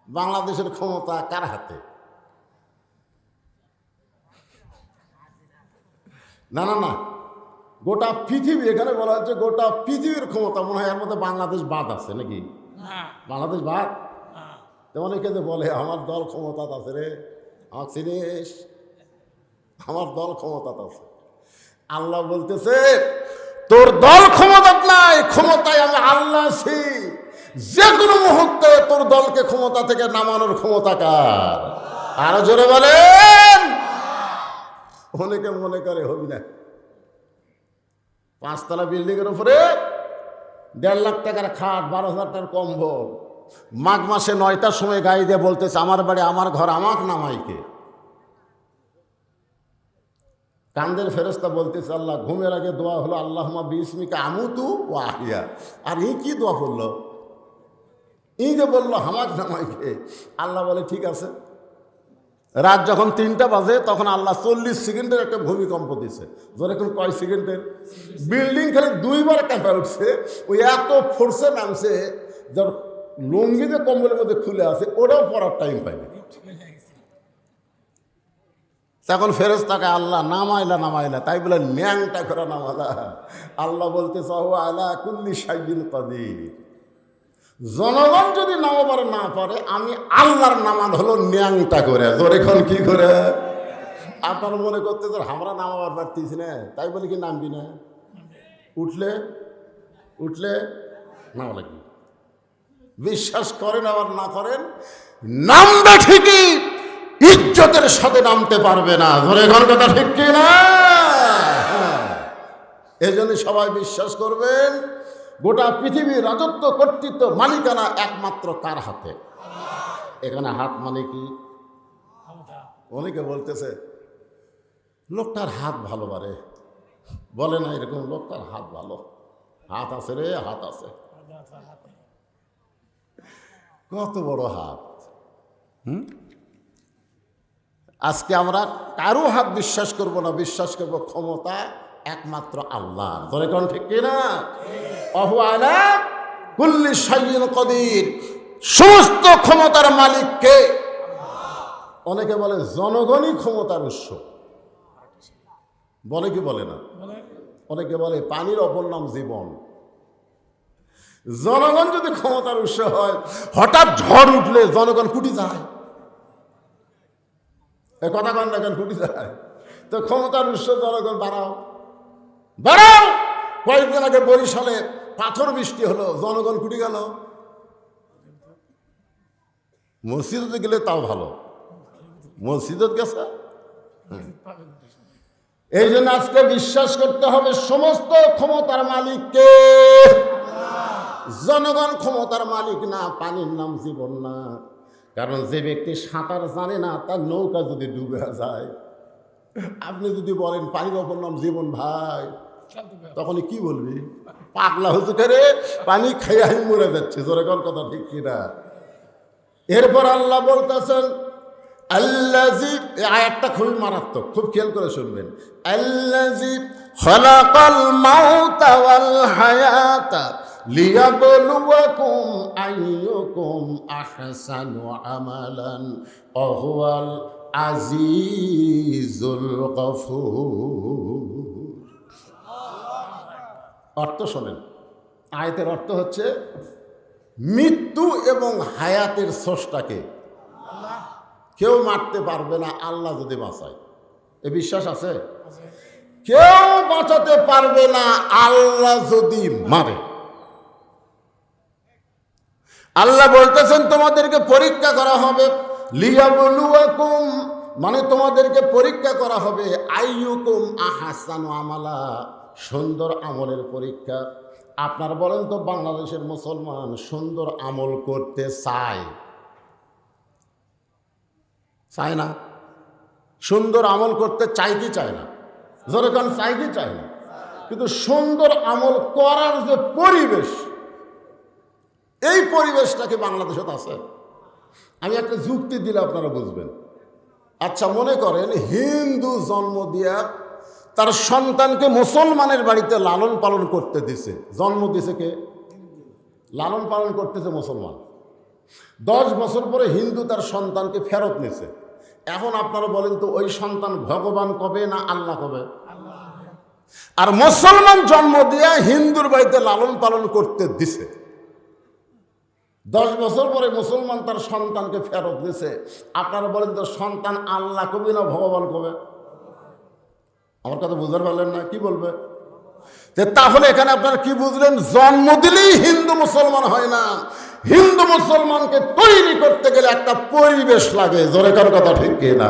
বাংলাদেশের ক্ষমতা কার হাতে? না না না, গোটা পৃথিবী, এখানে বলা হচ্ছে গোটা পৃথিবীর ক্ষমতা, মনে হয় এর মধ্যে বাংলাদেশ বাদ আছে নাকি? বাংলাদেশ বাদ? তো অনেকে যে বলে আমার দল ক্ষমতা আছে রে, আমার চিনিস, আমার দল ক্ষমতা আছে। আল্লাহ বলতেছে তোর দল ক্ষমতা নাই, ক্ষমতায় আমি আল্লাহ আছি। যে কোনো মুহূর্তে তোর দলকে ক্ষমতা থেকে নামানোর ক্ষমতা কার? আরো জোরে বলেন। অনেকে মনে করে হবি না, 5 তলা বিল্ডিং এর উপরে 1.5 লাখ টাকার খাট, 12,000 টাকার কম্বল, মাঘ মাসে 9টার সময় গাড়ি দিয়ে বলতেছে আমার বাড়ি আমার ঘর, আমাকে নামাইকে। কান্দের ফেরেশতা বলতেছে আল্লাহ, ঘুমের আগে দোয়া হলো আল্লাহুম্মা বিসমিকা আমুতু ওয়া আহিয়া। আর এই কি দোয়া করলো? এই যে বললো হামাক নামাইকে। আল্লাহ বলে ঠিক আছে। রাত যখন 3টা বাজে তখন আল্লাহ 40 সেকেন্ডের একটা ভূমিকম্প দিছে। যখন কয় সেকেন্ডের? বিল্ডিং খালি 2বার কাঁপা উঠছে। ওই এত ফোর্সে নামছে, যার লুঙ্গি যে কম্বলের মধ্যে খুলে আছে ওটাও পড়ার টাইম পাইনি। তখন ফেরেশতাকে আল্লাহ নামাইলা, তাই বলে ন্যাংটা করে নামালা। আল্লাহ বলতে চাও আলা কুল্লি শাইইন কাদির। জনগণ যদি নামাবার না পারে, আমি আল্লাহর নামান হলো ন্যাংটা করে। যখন কি করে? আপনার মনে করতে আমরা নামাবার পারতেছি না, তাই বলে কি নামবি না? উঠলে নামা লাগবে। বিশ্বাস করেন আবার না করেন, নামবে ঠিকই, ইজ্জতের সাথে নামতে পারবে না। ধরে ঘর কথা ঠিক কি না? এই জন্য সবাই বিশ্বাস করবেন গোটা পৃথিবীর রাজত্ব, কর্তৃত্ব, মালিকানা একমাত্র কার হাতে? এখানে হাত মানে কি? অনেকে বলতেছে লোকটার হাত ভালো, বারে বলে না এরকম, লোকটার হাত ভালো, হাত আছে রে, হাত আছে। কত বড় হাত! আজকে আমরা কারো হাত বিশ্বাস করব না, বিশ্বাস করব ক্ষমতা একমাত্র আল্লাহ। ধরে কোন ঠিক কিনা? ওহু আলা কুল্লি শাইইন কাদির। সমস্ত ক্ষমতার মালিক কে? অনেকে বলে জনগণই ক্ষমতার উৎস, বলে কি বলে না? অনেকে বলে পানির অপর নাম জীবন। জনগণ যদি ক্ষমতার উৎস হয়, হঠাৎ ঝড় উঠলে জনগণ কুটি যায়। কথা কন না, কেন কুটি যায়? তো ক্ষমতার উৎস জনগণ, বাড়াও। কয়েকদিন আগে বরিশালে পাথর বৃষ্টি হলো, জনগণ কুটি গেল। মসজিদে গেলে তাও ভালো, মসজিদত গেছে। এই জন্য আজকে বিশ্বাস করতে হবে সমস্ত ক্ষমতার মালিককে। জনগণ ক্ষমতার মালিক না, পানির নাম জীবন না। কারণ যে ব্যক্তি সাঁতার জানে না, তার নৌকা যদি ডুবে যায়, আপনি যদি বলেন পানির অপর নাম জীবন ভাই, তখন কি বলবি? পাগলা হচ্ছে রে, পানি খেয়ে মরে যাচ্ছে। জোরেগণ কথা ঠিক কিনা? এরপর আল্লাহ বলতেছেন আল্লাযী, এই আয়াতটা খুবই মারাত্মক, খুব খেয়াল করে শুনবেন। আল্লাযী খালাকাল মাউতা ওয়াল হায়াতা লিয়াবলুয়াকুম আইয়ুকুম আহসানু আমালান ওয়া হুয়াল আজিজুল গফুর। অর্থ শোনেন, আয়াতের অর্থ হচ্ছে মৃত্যু এবং হায়াতের স্রষ্টাকে কেউ মারতে পারবে না, আল্লাহ যদি বাঁচায়। এ বিশ্বাস আছে? কেউ বাঁচাতে পারবে না আল্লাহ যদি মারে। আল্লাহ বলতেছেন তোমাদেরকে পরীক্ষা করা হবে, লিয়াবলুয়াকুম মানে তোমাদেরকে পরীক্ষা করা হবে, আইয়ুকুম আহসানু আমালা, সুন্দর আমলের পরীক্ষা। আপনার বলেন তো বাংলাদেশের মুসলমান সুন্দর আমল করতে চায় না? সুন্দর আমল করতে চাই কি চায় না? যেরকম চাই কি চায় না? কিন্তু সুন্দর আমল করার যে পরিবেশ, এই পরিবেশটাকে বাংলাদেশে আছে। আমি একটা যুক্তি দিলে আপনারা বুঝবেন। আচ্ছা, মনে করেন হিন্দু জন্ম দিয়া তার সন্তানকে মুসলমানের বাড়িতে লালন পালন করতে দিছে। জন্ম দিছে কে? লালন পালন করতেছে মুসলমান। 10 বছর পরে হিন্দু তার সন্তানকে ফেরত নিছে। এখন আপনারা বলেন তো ওই সন্তান ভগবান কবে না আল্লাহ কবে? আর মুসলমান জন্ম দিয়ে হিন্দুর বাড়িতে লালন পালন করতে দিছে। 10 বছর পরে মুসলমান তার সন্তানকে ফেরত দিছে। আপনারা বলেন তো সন্তান আল্লাহ কবে না ভগবান কবে? আমার কথা বুঝতে পারলেন না? কি বলবে? তাহলে এখানে আপনারা কি বুঝলেন? জন্ম দিলেই হিন্দু মুসলমান হয় না। হিন্দু মুসলমানকে তৈরি করতে গেলে একটা পরিবেশ লাগে। জোরে কার কথা ঠিক কিনা?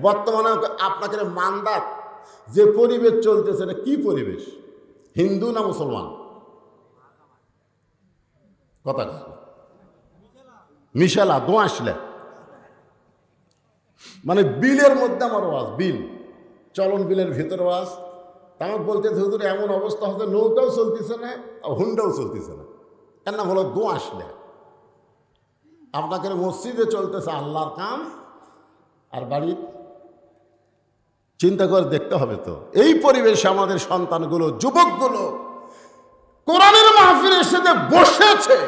বর্তমানে আপনাকে মান্দাত যে পরিবেশ চলতেছে, এটা কি পরিবেশ? হিন্দু না মুসলমান? কথা মিশালা দোয়াশলে, মানে বিলের মধ্যে আমার ওয়াজ, বিল চলন বিলের ভিতরে ওয়াজ। আমার বলতেছে হুজুর এমন অবস্থা হচ্ছে নৌকাও চলতেছে না, হুন্ডাও চলতেছে না। এর নাম হলো দোয়াশলে। আপনাকে মসজিদে চলতেছে আল্লাহর কাম, আর বাড়ির চিন্তা করে দেখতে হবে তো। এই পরিবেশে আমাদের সন্তানগুলো, যুবকগুলো কোরআনের মাহফিলে এসে যে বসেছে,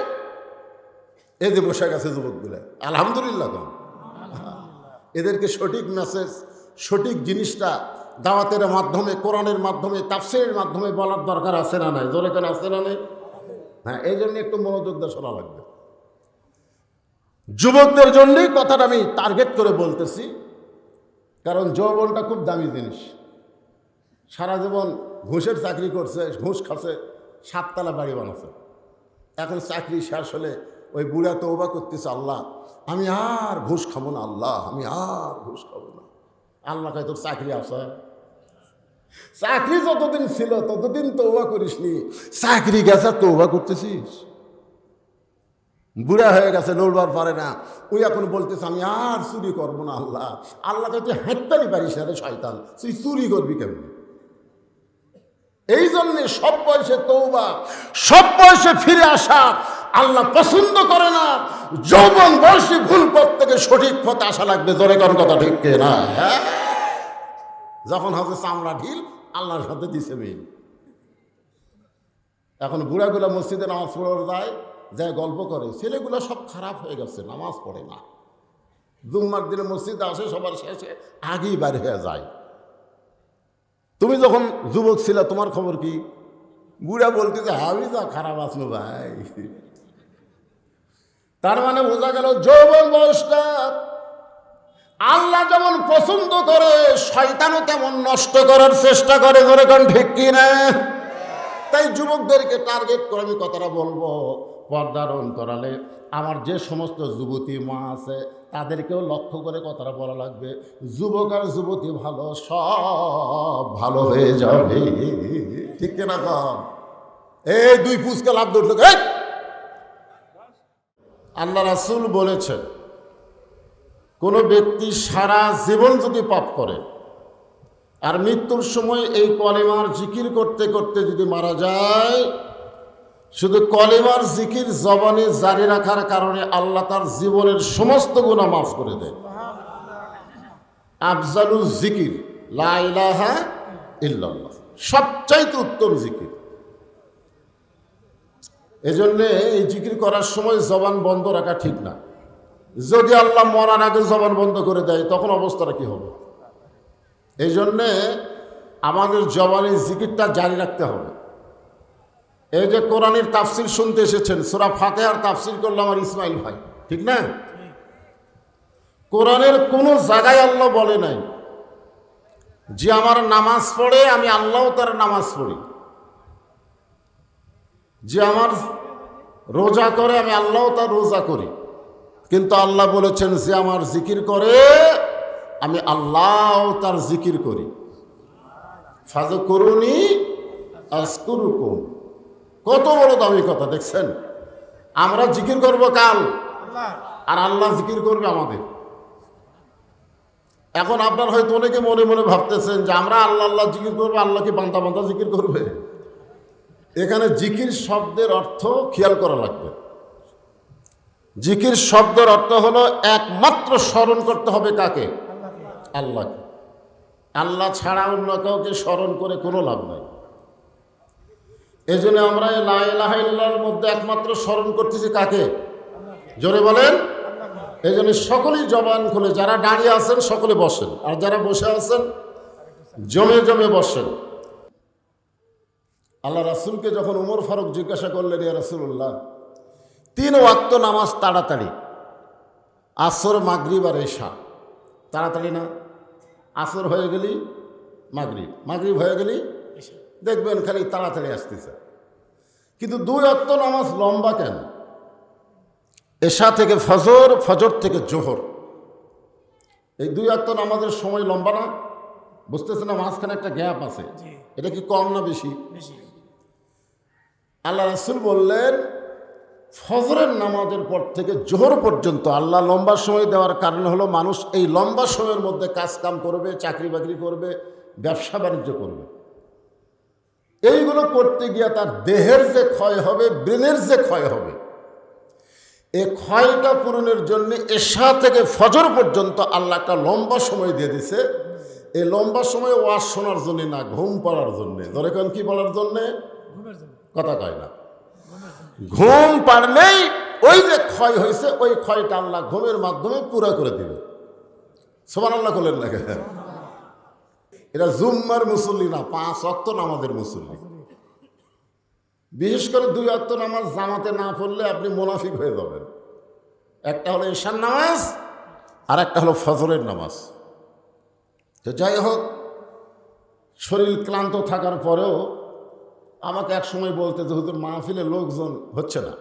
এই যে বসে গেছে যুবকগুলো, আলহামদুলিল্লাহ। এদেরকে সঠিক মেসেজ, সঠিক জিনিসটা দাওয়াতের মাধ্যমে, কোরআনের মাধ্যমে, তাফসীরের মাধ্যমে বলার দরকার আছে না নাই? জোরে কেন আছে না নাই? হ্যাঁ, এই জন্য একটু মনোযোগ দিয়ে শোনা লাগবে। যুবকদের জন্যই কথাটা আমি টার্গেট করে বলতেছি, কারণ যৌবনটা খুব দামি জিনিস। সারা জীবন ঘুষের চাকরি করছে, ঘুষ খাচ্ছে, 7 তলা বাড়ি বানাচ্ছে। এখন চাকরি শেষ হলে ওই বুড়া তওবা করতেছে, আল্লাহ আমি আর ঘুষ খাবো না, আল্লাহ আমি আর ঘুষ খাবো না। আল্লাহ কয় তোর চাকরি আছে? চাকরি যতদিন ছিল ততদিন তওবা করিসনি, চাকরি গেছে তওবা করতেছিস? বুড়া হয়ে গেছে, লড়বার পারে না, ওই এখন বলতেছে আমি আর চুরি করবো না। আল্লাহ আল্লাহ কাছে হাঁটতেই পারিস না রে শয়তান, তুই চুরি করবি কেমন? এই জন্যে সব বয়সে তওবা, সব বয়সে ফিরে আসা আল্লাহ পছন্দ করে না। যৌবন বয়সী ভুল পথ থেকে সঠিক পথে আসা লাগবে। জোরে কোন কথা ঠিক না? হ্যাঁ, যখন হবে চামড়া ঢিল, আল্লাহর সাথে দিছে মিল। এখন বুড়াগুলা মসজিদে নামাজ পড়ে যায় গল্প করে, ছেলেগুলো সব খারাপ হয়ে গেছে, নামাজ পড়ে না। জুম্মার দিনে মসজিদে আসে, সবার শেষে আগেই বাইরে হয়ে যায়। তুমি যখন যুবক ছিল তোমার খবর কি? বুড়া বলতে যে আমি যা খারাপ আসলো ভাই। তার মানে বোঝা গেল যৌবন বয়সটা আল্লাহ যেমন পছন্দ করে, শয়তানও তেমন নষ্ট করার চেষ্টা করে। ধরে কোন ঠিক কিনা? তাই যুবকদেরকে টার্গেট করে আমি কথাটা বলবো, পর্দার অন্তরালে আমার যে সমস্ত যুবতী মা আছে তাদেরকেও লক্ষ্য করে কথাটা বলা লাগবে। যুবক আর যুবতী ভালো, সব ভালো হয়ে যাবে। ঠিক কিনা? কম এই 2 পুচকে লাভ ধরল। আল্লাহ রাসূল বলেছেন, কোনো ব্যক্তি সারা জীবন যদি পাপ করে আর মৃত্যুর সময় এই কলেমার জিকির করতে করতে যদি মারা যায়, শুধু কলেমার জিকির জবানে জারি রাখার কারণে আল্লাহ তার জীবনের সমস্ত গুনাহ মাফ করে দেয়। আফজালুজ জিকির লা ইলাহা ইল্লাল্লাহ, সবচাইতে উত্তম জিকির। এজন্যে এই জিকির করার সময় জবান বন্ধ রাখা ঠিক না। যদি আল্লাহ মরার আগে জবান বন্ধ করে দেয় তখন অবস্থাটা কি হবে? এই জন্যে আমাদের জবানের জিকিরটা জারি রাখতে হবে। এই যে কোরআনের তাফসির শুনতে এসেছেন, সূরা ফাতিহার তাফসির করলো আমার ইসমাইল ভাই, ঠিক না? কোরআনের কোনো জায়গায় আল্লাহ বলে নাই যে আমার নামাজ পড়ে আমি আল্লাহও তার নামাজ পড়ি, যে আমার রোজা করে আমি আল্লাহও তার রোজা করি। কিন্তু আল্লাহ বলেছেন যে আমার জিকির করে আমি আল্লাহও তার জিকির করি। ফাযকুরুনি আযকুরুকুম, কত বড় দামি কথা দেখছেন? আমরা জিকির করব কাল, আর আল্লাহ জিকির করবে আমাদের। এখন আপনার হয়তো অনেকে মনে মনে ভাবতেছেন যে আমরা আল্লাহ আল্লাহ জিকির করবো, আল্লাহ কি বান্দা বান্দা জিকির করবে? এখানে জিকির শব্দের অর্থ খেয়াল করা লাগবে। জিকির শব্দের অর্থ হলো একমাত্র স্মরণ করতে হবে কাকে? আল্লাহকে। আল্লাহ ছাড়া অন্য কাউকে স্মরণ করে কোনো লাভ নাই। এই জন্য আমরা লা ইলাহা ইল্লাল্লাহর মধ্যে একমাত্র স্মরণ করতেছি কাকে? জোরে বলেন। এই জন্য সকলেই জবান খুলে, যারা দাঁড়িয়ে আছেন সকলে বসেন, আর যারা বসে আছেন জমে জমে বসেন। আল্লাহ রাসূলকে যখন ওমর ফারুক জিজ্ঞাসা করলেন, ইয়া রাসূলুল্লাহ, 3 ওয়াক্ত নামাজ তাড়াতাড়ি, আসর মাগরিব আর এশা, তাড়াতাড়ি না? আসর হয়ে গেলি মাগরিব, মাগরিব হয়ে গেলি দেখবেন খালি তাড়াতাড়ি আসতেছে, কিন্তু 2 ওয়াক্ত নামাজ লম্বা কেন? এশা থেকে ফজর, ফজর থেকে জোহর, এই 2 ওয়াক্ত নামাজের সময় লম্বা না? বুঝতেছে না? মাঝখানে একটা গ্যাপ আছে, এটা কি কম না বেশি? আল্লাহ রাসূল বললেন, ফজরের নামাজের পর থেকে জোহর পর্যন্ত আল্লাহ লম্বা সময় দেওয়ার কারণ হলো মানুষ এই লম্বা সময়ের মধ্যে কাজ কাম করবে, চাকরি বাকরি করবে, ব্যবসা বাণিজ্য করবে। এইগুলো করতে গিয়ে তার দেহের যে ক্ষয় হবে, ব্রেনের যে ক্ষয় হবে, এই ক্ষয়টা পূরণের জন্য এশা থেকে ফজর পর্যন্ত আল্লাহ একটা লম্বা সময় দিয়ে দিছে। এই লম্বা সময় ওয়াজ শোনার জন্য না, ঘুম পড়ার জন্যে। ধরে কেন কি বলার জন্যে? কথা কয় না। ঘুম পারলেই ওই যে ক্ষয় হয়েছে, ওই ক্ষয়টা আল্লাহ ঘুমের মাধ্যমে পুরা করে দিবে। সুবহানাল্লাহ বলেন না? এটা জুম্মার মুসল্লি না, 5 ওয়াক্ত নামাজের মুসল্লি। বিশেষ করে 2 ওয়াক্ত নামাজ জামাতে না পড়লে আপনি মুনাফিক হয়ে যাবেন। একটা হলো ঈশার নামাজ, আর একটা হলো ফজরের নামাজ। তো যাই হোক, শরীর ক্লান্ত থাকার পরেও আমাকে এক সময় বলতে যে হুজুর মাহফিলে লোকজন হচ্ছে না,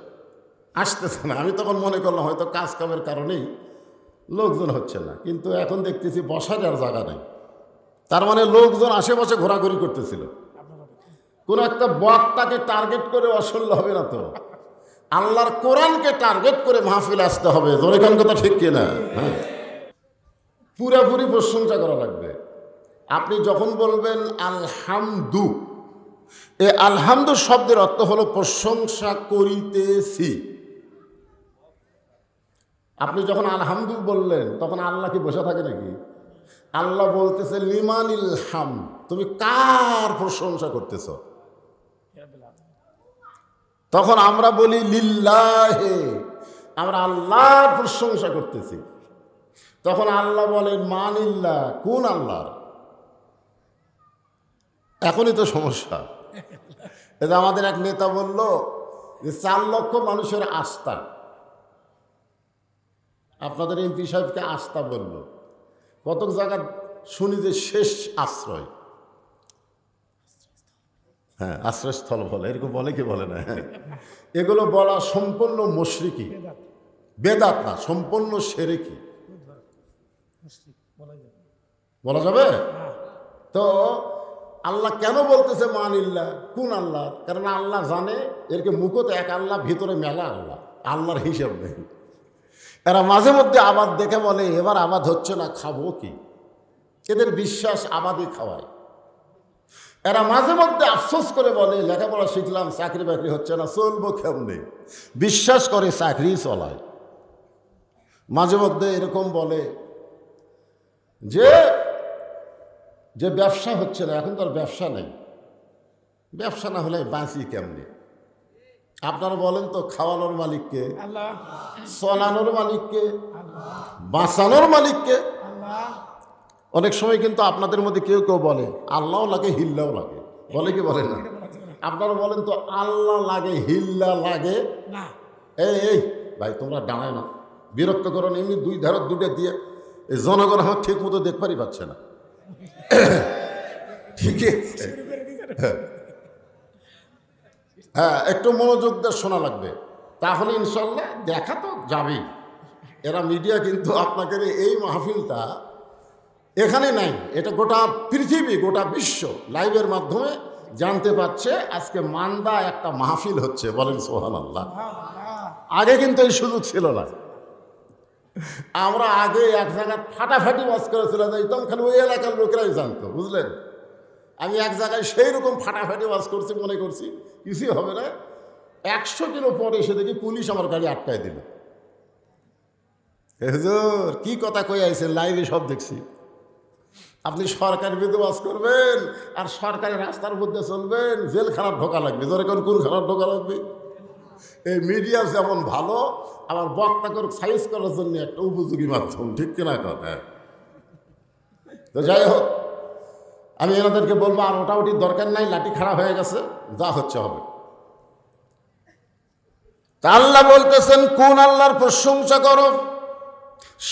আসতেছে না। আমি তখন মনে করলাম হয়তো কাজ কামের কারণেই লোকজন হচ্ছে না, কিন্তু এখন দেখতেছি বসার আর জায়গা নেই। তার মানে লোকজন আশেপাশে ঘোরাঘুরি করতেছিল। কোন একটা বক্তাকে টার্গেট করে অসল্য হবে না তো, আল্লাহর কোরআনকে টার্গেট করে মাহফিলে আসতে হবে। জোরেখান কথা ঠিক কিনা? হ্যাঁ, পুরাপুরি প্রশংসা করা লাগবে। আপনি যখন বলবেন আলহামদু, এ আলহামদু শব্দের অর্থ হলো প্রশংসা করিতেছি। আপনি যখন আলহামদু বললেন তখন আল্লাহ কি বসে থাকে নাকি? আল্লাহ বলতেছে লিমানিল হাম, তুমি কার প্রশংসা করতেছ? তখন আমরা বলি লিল্লাহে, আমরা আল্লাহর প্রশংসা করতেছি। তখন আল্লাহ বলেন মানিল্লাহ, কোন আল্লাহর? এখনই তো সমস্যা। এটা আমাদের এক নেতা বলল যে 4 লক্ষ মানুষের আস্থা, আপনাদের এমপি সাহেবকে আস্থা বলল। কত জায়গা শুনি যে শেষ আশ্রয়, হ্যাঁ আশ্রয়স্থল বলে, এরকম বলে কি বলে না? এগুলো বলা সম্পূর্ণ মুশরিকি, বেদাত না, সম্পূর্ণ শিরকি। বলা যাবে? তো আল্লাহ কেন বলতেছে মানিল্লাহ, কোন আল্লাহ? কারণ আল্লাহ জানে এরকে মুখতে এক আল্লাহ, ভিতরে মেলা আল্লাহ, আল্লাহর হিসাব নেই। এরা মাঝে মধ্যে আবাদ দেখে বলে এবার আবাদ হচ্ছে না, খাবো কি? এদের বিশ্বাস আবাদই খাওয়ায়। এরা মাঝে মধ্যে আফসোস করে বলে লেখাপড়া শিখলাম, চাকরি বাকরি হচ্ছে না, চলবো কেমনে? বিশ্বাস করে চাকরি চলায়। মাঝে মধ্যে এরকম বলে যে যে ব্যবসা হচ্ছে না, এখন তার ব্যবসা নেই, ব্যবসা না হলে বাঁচি কেমনে? আপনারা বলেন তো, খাওয়ানোর মালিককে? আল্লাহ। চলানোর মালিককে? বাঁচানোর মালিককে? আল্লাহ। অনেক সময় কিন্তু আপনাদের মধ্যে কেউ কেউ বলে আল্লাহও লাগে, হিল্লাও লাগে, বলে কি বলে না? আপনারা বলেন তো, আল্লাহ লাগে, হিল্লা লাগে না? এই ভাই তোমরা দাঁড়ায় না, বিরক্ত করো না। এমনি 2 ধারে 2টা দিয়ে এই জনগণ আমার ঠিক মতো দেখবারই পাচ্ছে না। ঠিক আছে, হ্যাঁ একটু মনোযোগ দিয়ে শোনা লাগবে, তাহলে ইনশাল্লাহ দেখা তো যাবেই। এরা মিডিয়া কিন্তু আপনাকে এই মাহফিলটা এখানে নাই, এটা গোটা পৃথিবী, গোটা বিশ্ব লাইভের মাধ্যমে জানতে পারছে আজকে মান্দা একটা মাহফিল হচ্ছে। বলেন সুবহানাল্লাহ। আগে কিন্তু এই সুযোগ ছিল না। আমরা আগে এক জায়গায় ফাটাফাটি ওয়াজ করে চলে যাইতাম, খালি ওই এলাকার লোকেরাই জানতো, বুঝলেন? আমি এক জায়গায় সেই রকম ফাটাফাটি ওয়াজ করছি, মনে করছি কিছুই হবে না। 100 কিলো পরে এসে দেখি পুলিশ আমার গাড়ি আটকায় দিল। হুজুর কি কথা কই আইছেন, লাইভে সব দেখছি। আপনি সরকারের বিরুদ্ধে ওয়াজ করবেন আর সরকারি রাস্তার মধ্যে চলবেন, জেলখানার ঢোকা লাগবে। ধরে কোন খানার ঢোকা লাগবে? এই মিডিয়া যেমন ভালো, আবার বক্তাকে সাইজ করার জন্য একটা উপযোগী মাধ্যম, ঠিক কিনা কথা? তো যাই হোক, আমি এনাদেরকে বলবো আর ওটাউটির দরকার নাই, লাঠি খারাপ হয়ে গেছে, যা হচ্ছে হবে। তা আল্লাহ বলতেছেন কোন আল্লাহর প্রশংসা করো,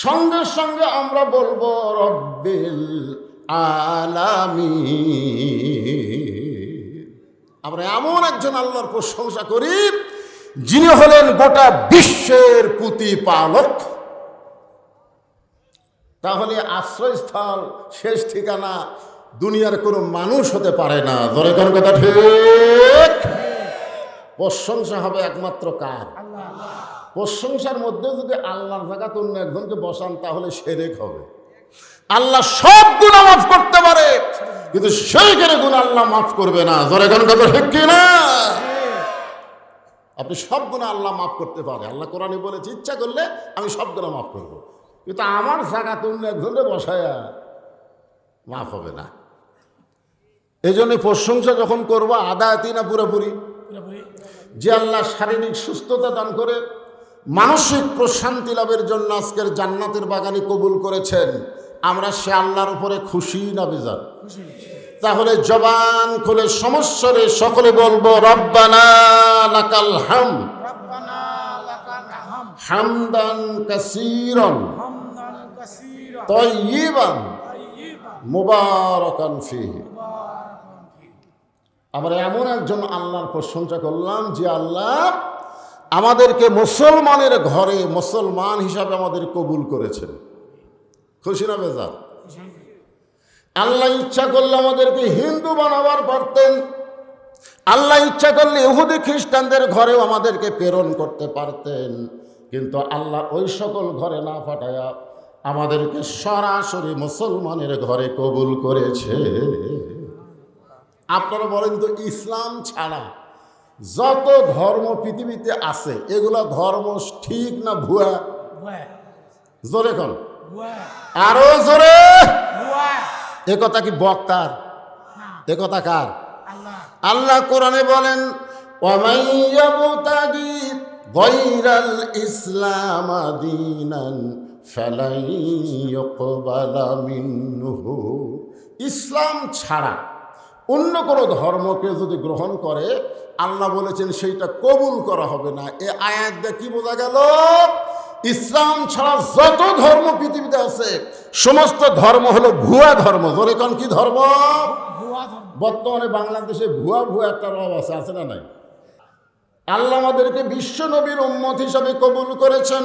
সঙ্গে সঙ্গে আমরা বলবো রব্বিল আলামিন। আমরা এমন একজন আল্লাহর প্রশংসা করি যিনি হলেন গোটা বিশ্বের প্রতিপালক। তাহলে আশ্রয়স্থল, শেষ ঠিকানা দুনিয়ার কোনো মানুষ হতে পারে না। ধরে কোন কথা ঠিক? প্রশংসা হবে একমাত্র কার? প্রশংসার মধ্যে যদি আল্লাহর জায়গাতে অন্য একজনকে বসান তাহলে শিরক হবে। আল্লাহ সব গুনাহ মাফ করতে পারে, কিন্তু শিরকের গুনাহ আল্লাহ মাফ করবে না। ধরে কোন কথা ঠিক কিনা? আপনি সব গুনাহ আল্লাহ মাফ করতে পারে। আল্লাহ কোরআনে বলেছে ইচ্ছা করলে আমি সব গুনাহ মাফ করবো, কিন্তু আমার জায়গাতে অন্য একজনকে বসায়া মাফ হবে না। এই জন্য প্রশংসা যখন করবো আদায়াতি না পুরোপুরি? যে আল্লাহ শারীরিক সুস্থতা দান করে মানসিক প্রশান্তি লাভের জন্য আজকের জান্নাতের বাগানে কবুল করেছেন, আমরা সে আল্লাহর উপরে খুশি না বেজার? তাহলে জবান খুলে সমস্যারে সকলে বলবো রব্বানা লাকাল হামদ হামদান কাসীরান তাইয়িবান মুবারাকান ফীহি। আমরা এমন একজন আল্লাহর প্রশংসা করলাম যে আল্লাহ আমাদেরকে মুসলমানের ঘরে মুসলমান হিসাবে আমাদের কবুল করেছেন। খুশি না বেজার? আল্লাহ ইচ্ছা করলে আমাদেরকে হিন্দু বানাবার পারতেন, আল্লাহ ইচ্ছা করলে ইহুদি খ্রিস্টানদের ঘরেও আমাদেরকে প্রেরণ করতে পারতেন, কিন্তু আল্লাহ ওই সকল ঘরে না পাঠায়া আমাদেরকে সরাসরি মুসলমানের ঘরে কবুল করেছে। আপনারা বলেন তো, ইসলাম ছাড়া যত ধর্ম পৃথিবীতে আছে এগুলো ধর্ম ঠিক না ভুয়া? জোরে কোন, আরো জোরে। এ কথা কি বক্তার? এ কথা কার? আল্লাহ কোরআনে বলেন ওয়ামান ইয়াবতাগি গায়রাল ইসলাম দীনান ফালাই ইউকবালা মিনহু। ইসলাম ছাড়া অন্য কোনো ধর্মকে যদি গ্রহণ করে আল্লাহ বলেছেন সেইটা কবুল করা হবে না। এ আয়াত দিয়ে কি বোঝা গেল? ইসলাম ছাড়া যত ধর্ম পৃথিবীতে আছে সমস্ত ধর্ম হলো ভুয়া ধর্ম। ধরে কোন কি ধর্ম? বর্তমানে বাংলাদেশে ভুয়া ভুয়া একটা রব আছে, আছে না নাই? আল্লাহ আমাদেরকে বিশ্ব নবীর উম্মত হিসাবে কবুল করেছেন।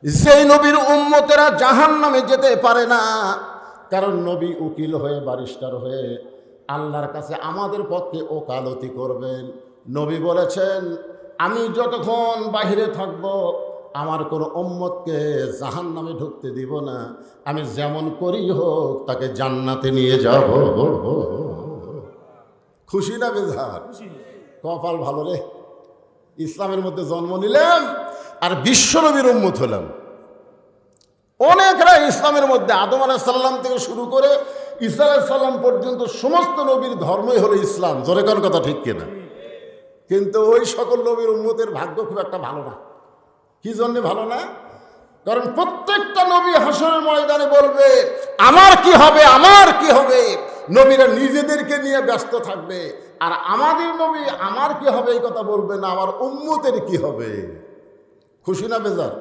সেই নবীর উম্মতেরা জাহান্নামে যেতে পারে না, কারণ নবী উকিল হয়ে, ব্যারিস্টার হয়ে আল্লাহর কাছে আমাদের পক্ষে ওকালতি করবেন। নবী বলেছেন আমি যতক্ষণ বাহিরে থাকব আমার কোনো উম্মতকে জাহান্নামে ঢুকতে দিব না, আমি যেমন করি হোক তাকে জান্নাতে নিয়ে যাব। খুশি না বেজার? কপাল ভালো রে, ইসলামের মধ্যে জন্ম নিলাম আর বিশ্বনবীর উম্মত হলাম। অনেকরা ইসলামের মধ্যে আদম আলাইহিস সালাম থেকে শুরু করে ঈসা আলাইহিস সালাম পর্যন্ত সমস্ত নবীর ধর্মই হলো ইসলাম। জোরে কোন কথা ঠিক কিনা? কিন্তু ওই সকল নবীর উম্মতের ভাগ্য খুব একটা ভালো না। কি জন্য ভালো না? কারণ প্রত্যেকটা নবী হাসরের ময়দানে বলবে আমার কি হবে, আমার কি হবে। নবীরা নিজেদেরকে নিয়ে ব্যস্ত থাকবে, আর আমাদের নবী আমার কি হবে এই কথা বলবে না, আমার উম্মতের কি হবে। খুশি না বেজার?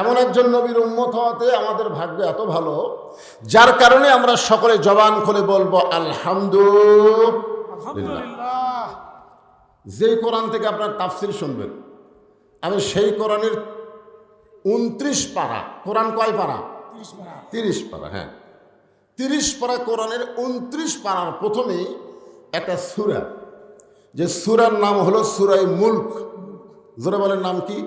এমন একজন নবীর উম্মত হওয়াতে আমাদের ভাগ্য এত ভালো, যার কারণে আমরা সকলে জবান খুলে বলবো আলহামদুলিল্লাহ। যেই কোরআন থেকে আপনার তাফসির শুনবেন, আমি সেই কোরআনের 29 পারা। কোরআন কয় পারা? 30 পারা। হ্যাঁ, 30 পারা কোরআনের 29 পারার প্রথমেই একটা সূরা, যে সূরার নাম হলো সূরায়ে মুলক। জোরে বলেন নাম কি?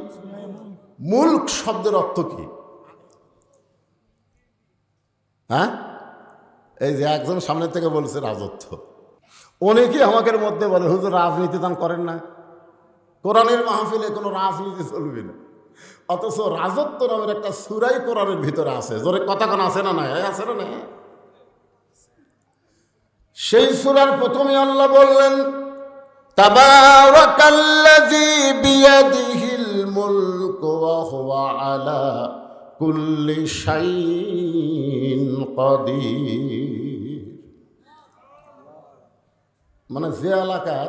মুলক শব্দের অর্থ কি? হ্যাঁ, এই যে একজন সামনে থেকে বলছে রাজত্ব। অনেকেই আমাদের মধ্যে বলে হুজুর রাজনীতি দান করেন না, কোরআনের মাহফিলে কোনো রাজনীতি চলবে না। অথচ রাজত্ব নামের একটা সূরাই কোরআনের ভিতরে আছে। জোরে কথা কোন আছে না? নাই আছে না? নাই। সেই সূরার প্রথমে আল্লাহ বললেন তাবারাকাল্লাযী বিয়াদিহিল মুলকু ওয়া হুয়া আলা কুল্লি শাইইন কাদির। মানে যে এলাকার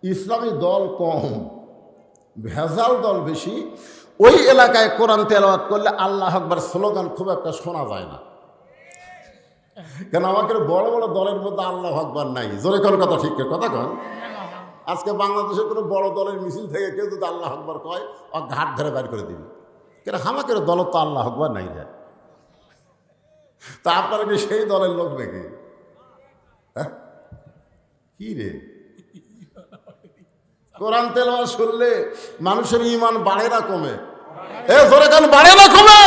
ইসলামী দল কম, ভেজাল দল বেশি, ওই এলাকায় কোরআন তেলাওয়াত করলে আল্লাহ আকবার স্লোগান খুব একটা শোনা যায় না। কেন আমাকে বড় বড় দলের মধ্যে আল্লাহ আকবার নাই। জোরে কোন কথা, ঠিক কথা কন। আজকে বাংলাদেশের কোনো বড় দলের মিছিল থেকে কেউ যদি আল্লাহ আকবার কয়, ও ঘাট ধরে বের করে দিবি। কেন আমাকের দল তো আল্লাহ আকবার নাই যায়। তা আপনারা কি সেই দলের লোক নাকি? কি রে, কোরআন তেলাওয়াত শুনলে মানুষের ঈমান বাড়ে না কমে? এ জোরে কোন, বাড়ে না কমে?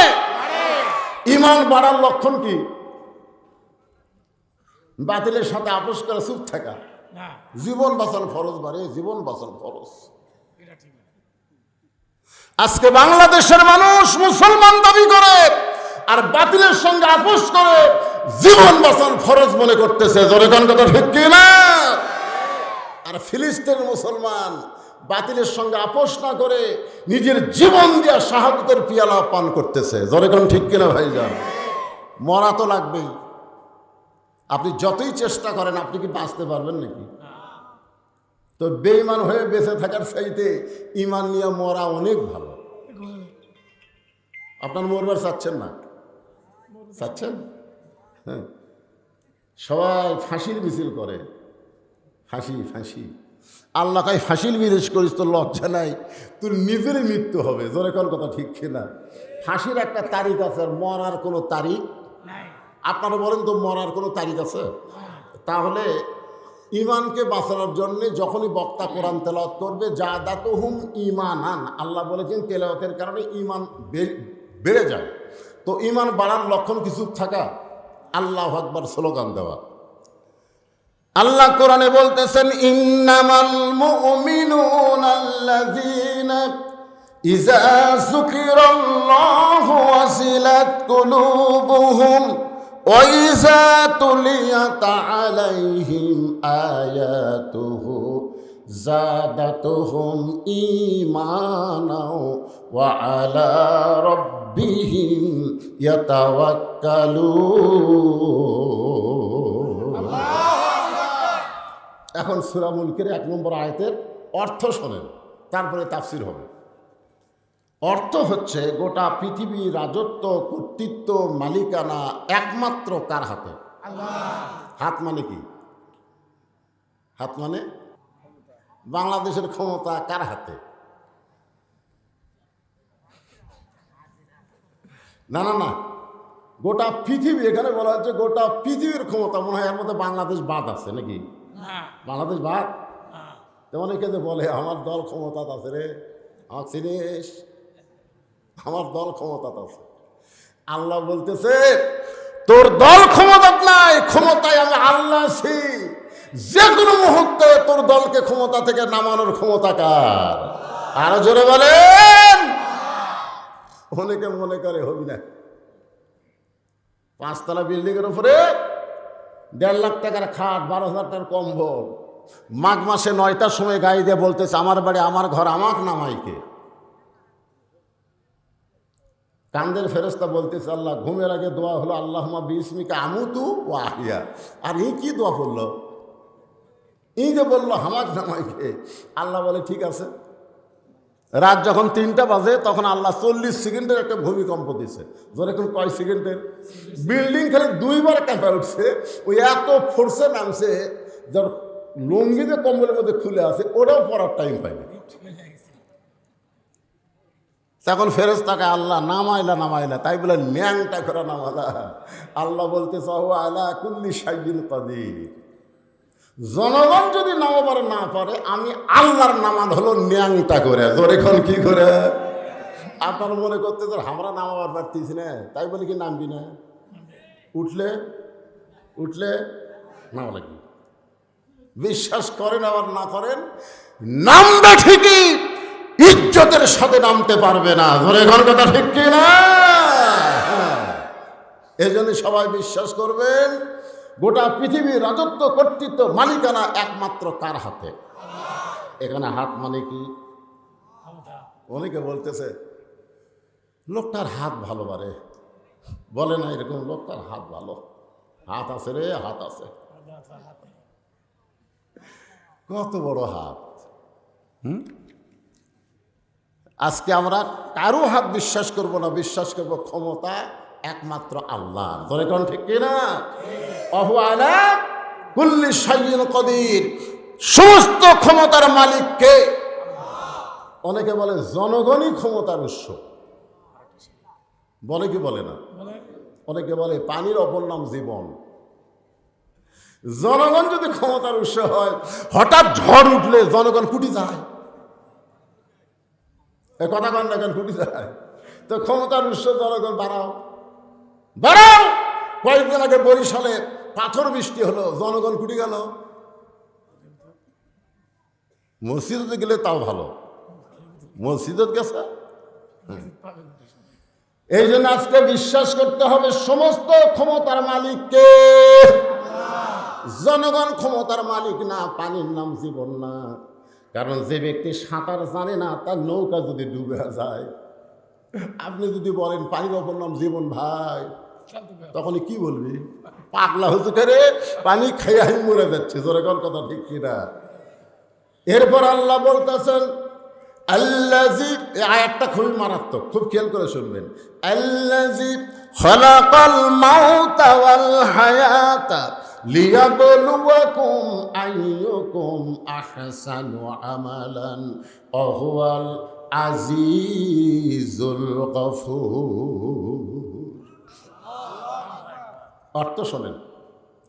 ঈমান বাড়ার লক্ষণ কি? বাতিলের সাথে আপোষ করে চুপ থাকা। জীবন বাঁচানো ফরজ বাড়ে, জীবন বাঁচানো ফরজ। আজকে বাংলাদেশের মানুষ মুসলমান দাবি করে আর বাতিলের সঙ্গে আপোষ করে জীবন বাঁচানো ফরজ মনে করতেছে। জোরে কোন কথা, ঠিক কি না? আর ফিলিস্তিনের মুসলমান বাতিলের সঙ্গে আপোষ না করে নিজের জীবন দিয়া শাহাদাতের পিয়ালা পান করতেছে। জোরে কোন ঠিক কিনা ভাইজান? মরা তো লাগবেই। আপনি যতই চেষ্টা করেন, আপনি কি বাঁচতে পারবেন নাকি? তো বেঈমান হয়ে বেঁচে থাকার চাইতে ঈমান নিয়ে মরা অনেক ভালো। আপনার মরবার চাচ্ছেন না? চাচ্ছেন? হ্যাঁ, সবাই ফাঁসির মিছিল করে। ফাঁসি ফাঁসি, আল্লাহ কাই ফাঁসির বিদেশ করিস, তোর লজ্জা নাই? তোর নিজেরই মৃত্যু হবে। জোরে কোন কথা, ঠিক কিনা? ফাঁসির একটা তারিখ আছে, আর মরার কোনো তারিখ নাই। আপনারা বলেন তো, মরার কোনো তারিখ আছে? তাহলে ঈমানকে বাঁচানোর জন্যে যখনই বক্তা কোরআন তেলাওয়াত করবে, জাদাতুহুম ঈমানান, আল্লাহ বলেছেন তেলাওয়াতের কারণে ঈমান বেড়ে যায়। তো ঈমান বাড়ার লক্ষণ কিছু থাকা, আল্লাহু আকবার স্লোগান দেওয়া। আল্লাহ কোরআনে বলতেছেন, ইন্নামাল মুমিনুনা আল্লাযীনা ইযা যুকিরাল্লাহু ওয়াজিলাত কুলুবুহুম ওয়া ইযা তুলিয়াত আলাইহিম আয়াতুহু যাদাতুহুম ঈমানাও ওয়া আলা রাব্বিহিম ইয়াতাওয়াক্কালুন। এখন সূরা মুলকের 1 নম্বর আয়াতের অর্থ শোনেন, তারপরে তাফসীর হবে। অর্থ হচ্ছে, গোটা পৃথিবীর রাজত্ব, কর্তৃত্ব, মালিকানা একমাত্র কার হাতে? হাত মানে কি? হাত মানে বাংলাদেশের ক্ষমতা কার হাতে? না না না, গোটা পৃথিবী, এখানে বলা হচ্ছে গোটা পৃথিবীর ক্ষমতা। মনে হয় এর মধ্যে বাংলাদেশ বাদ আছে নাকি? বাংলাদেশ বাদ? অনেকে যে বলে আমার দল ক্ষমতা আছে রে, আমার চিনিস, আমার দল ক্ষমতা আছে। আল্লাহ বলতেছে, তোর দল ক্ষমতা নাই, ক্ষমতায় আমি আল্লাহ আছি। যে কোনো মুহূর্তে তোর দলকে ক্ষমতা থেকে নামানোর ক্ষমতা কার? আরো জোরে বলেন। অনেকে মনে করে হবি না, 5 তলা বিল্ডিং এর উপরে 1.5 লাখ টাকার খাট, 12,000 টাকার কম্বল, মাঘ মাসে 9টার সময় গাড়ি দিয়ে বলতেছে, আমার বাড়ি, আমার ঘর, আমাকে নামাইকে। কান্দের ফেরেশতা বলতেছে, আল্লাহ, ঘুমের আগে দোয়া হলো আল্লাহুম্মা বিসমিকা আমুতু ওয়া আহইয়া। আর এই কি দোয়া করলো? এই যে বললো আমাকে নামাইকে। আল্লাহ বলে, ঠিক আছে। রাত যখন 3টা বাজে, তখন আল্লাহ 40 সেকেন্ডের একটা ভূমিকম্প দিছে। যেরকম কয় সেকেন্ডের? বিল্ডিং খালি 2 বার কাঁপা উঠছে। ওই এত ফোর্সে নামছে, যার লুঙ্গি যে কম্বলের মধ্যে খুলে আছে, ওটাও পড়ার টাইম পাইনি। তখন ফেরেশতাকে আল্লাহ নামাইলা, তাই বলে ন্যাংটা করে নামালা। আল্লাহ বলতে চাও, আলা কুল্লি শাইইন কাদির। জনগণ যদি নামাবার না পারে, আমি আল্লাহর নামান হলো ন্যাংটা করে। এখন কি করে? আপনার মনে করতে তো আমরা নামাবার পারতেছি না, তাই বলে কি নামবি না? উঠলে নামা লাগবে। বিশ্বাস করেন আবার না করেন, নামবে ঠিকই, ইজ্জতের সাথে নামতে পারবে না। ধরে ঘর কথা, ঠিক কি না? এই জন্য সবাই বিশ্বাস করবেন, গোটা পৃথিবীর রাজত্ব, কর্তৃত্ব, মালিকানা একমাত্র কার হাতে? এখানে হাত মানে কি? অনেকে বলতেছে লোকটার হাত ভালো পারে, বলে না এরকম লোকটার হাত ভালো, হাত আছে রে, হাত আছে। কত বড় হাত! আজকে আমরা কারো হাত বিশ্বাস করব না, বিশ্বাস করব ক্ষমতা একমাত্র আল্লাহ। ধরে কোন ঠিক কিনা? ওহু আলা কুল্লি শাইইন কদির, সমস্ত ক্ষমতার মালিক কে? অনেকে বলে জনগণই ক্ষমতার উৎস, বলে কি বলে না? অনেকে বলে পানির অপর নাম জীবন। জনগণ যদি ক্ষমতার উৎস হয়, হঠাৎ ঝড় উঠলে জনগণ ফুটি যায়। এ কথা কন না কেন? ফুটি যায় তো ক্ষমতার উৎস জনগণ। বাড়াও বাড়াও। কয়েকদিন আগে বরিশালে পাথর বৃষ্টি হলো, জনগণ ফুটি গেল। মসজিদে গেলে তাও ভালো, মসজিদত গেছে। এই জন্য আজকে বিশ্বাস করতে হবে সমস্ত ক্ষমতার মালিককে। জনগণ ক্ষমতার মালিক না, পানির নাম জীবন না। কারণ যে ব্যক্তি সাঁতার জানে না, তার নৌকা যদি ডুবে যায়, আপনি যদি বলেন পানির অপর নাম জীবন ভাই, তখন কি বলবি? পাগলা হুজুরে পানি খাইয়াই মরে যাচ্ছে। জোরে কোন কথা ঠিক কিনা? এরপর আল্লাহ বলতেছেন আল্লাযী, এই আয়াতটা খুবই মারাত্মক, খুব খেয়াল করে শুনবেন। আল্লাযী খালাকাল মাউতা ওয়াল হায়াতা লিয়াবলুয়াকুম আইয়ুকুম আহসানু আমালান ওয়া হুয়াল আজিজুল গফুর। অর্থ শোনেন,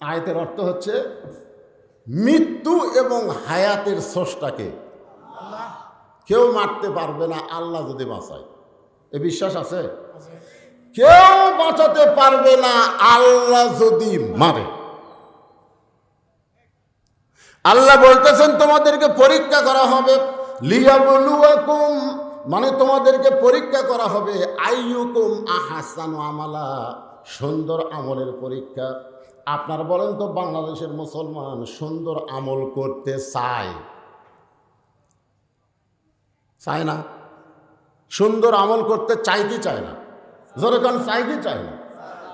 আয়াতের অর্থ হচ্ছে মৃত্যু এবং হায়াতের স্রষ্টাকে কেউ মারতে পারবে না, আল্লাহ যদি বাঁচায়। এ বিশ্বাস আছে? কেউ বাঁচাতে পারবে না, আল্লাহ যদি মারে। আল্লাহ বলতেছেন তোমাদেরকে পরীক্ষা করা হবে, লিয়াবলুয়াকুম মানে তোমাদেরকে পরীক্ষা করা হবে, আইয়ুকুম আহসানু আমালা, সুন্দর আমলের পরীক্ষা। আপনার বলেন তো, বাংলাদেশের মুসলমান সুন্দর আমল করতে চায়? চায় না। সুন্দর আমল করতে চাই কি চায় না? যেরকম চাই কি চায় না?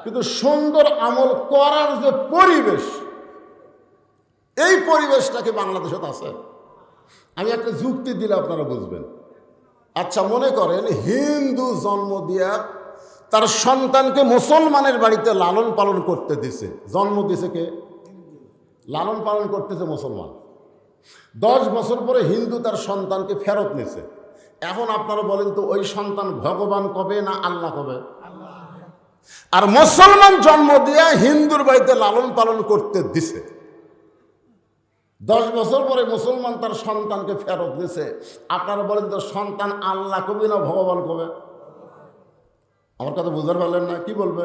কিন্তু সুন্দর আমল করার যে পরিবেশ, এই পরিবেশটাকে বাংলাদেশে আছে। আমি একটা যুক্তি দিলে আপনারা বুঝবেন। আচ্ছা, মনে করেন হিন্দু জন্ম দিয়া তার সন্তানকে মুসলমানের বাড়িতে লালন পালন করতে দিছে। জন্ম দিছে কে? লালন পালন করতেছে মুসলমান। 10 বছর পরে হিন্দু তার সন্তানকে ফেরত নিছে। এখন আপনারা বলেন তো, ওই সন্তান ভগবান কবে না আল্লাহ কবে? আর মুসলমান জন্ম দিয়া হিন্দুর বাড়িতে লালন পালন করতে দিছে, 10 বছর পরে মুসলমান তার সন্তানকে ফেরত দিছে। আপনারা বলেন তো, সন্তান আল্লাহ কবে না ভগবান কবে? আমার কথা বুঝতে পারলেন না? কি বলবে?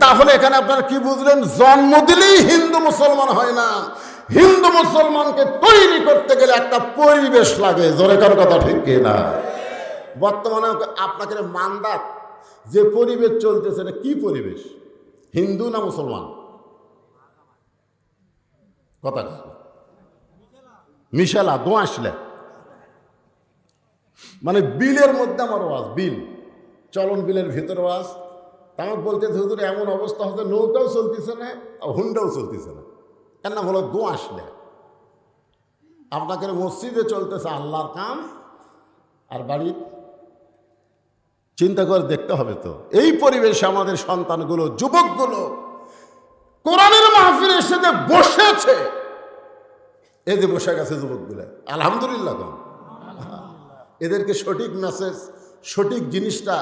তাহলে এখানে আপনারা কি বুঝলেন? জন্ম দিলেই হিন্দু মুসলমান হয় না। হিন্দু মুসলমানকে তৈরি করতে গেলে একটা পরিবেশ লাগে। জোরে কার কথা ঠিক কিনা? বর্তমানে আপনাকে মান্দাত যে পরিবেশ চলতেছে, এটা কি পরিবেশ? হিন্দু না মুসলমান? কথা মিশালা দোয়াশলে, মানে বিলের মধ্যে আমার ওয়াজ, বিল চলন বিলের ভিতরে ওয়াজ। আমার বলতেছে হুজুর এমন অবস্থা হচ্ছে, নৌকাও চলতেছে না, হুন্ডাও চলতেছে না। এর নাম হলো দোয়াশলে। আপনাকে মসজিদে চলতেছে আল্লাহর কাম, আর বাড়ির চিন্তা করে দেখতে হবে তো। এই পরিবেশে আমাদের সন্তানগুলো, যুবকগুলো কোরআনের মাহফিলে এসে যে বসেছে, এই যে বসে গেছে যুবকগুলো, আলহামদুলিল্লাহ। এদেরকে সঠিক মেসেজ, সঠিক জিনিসটা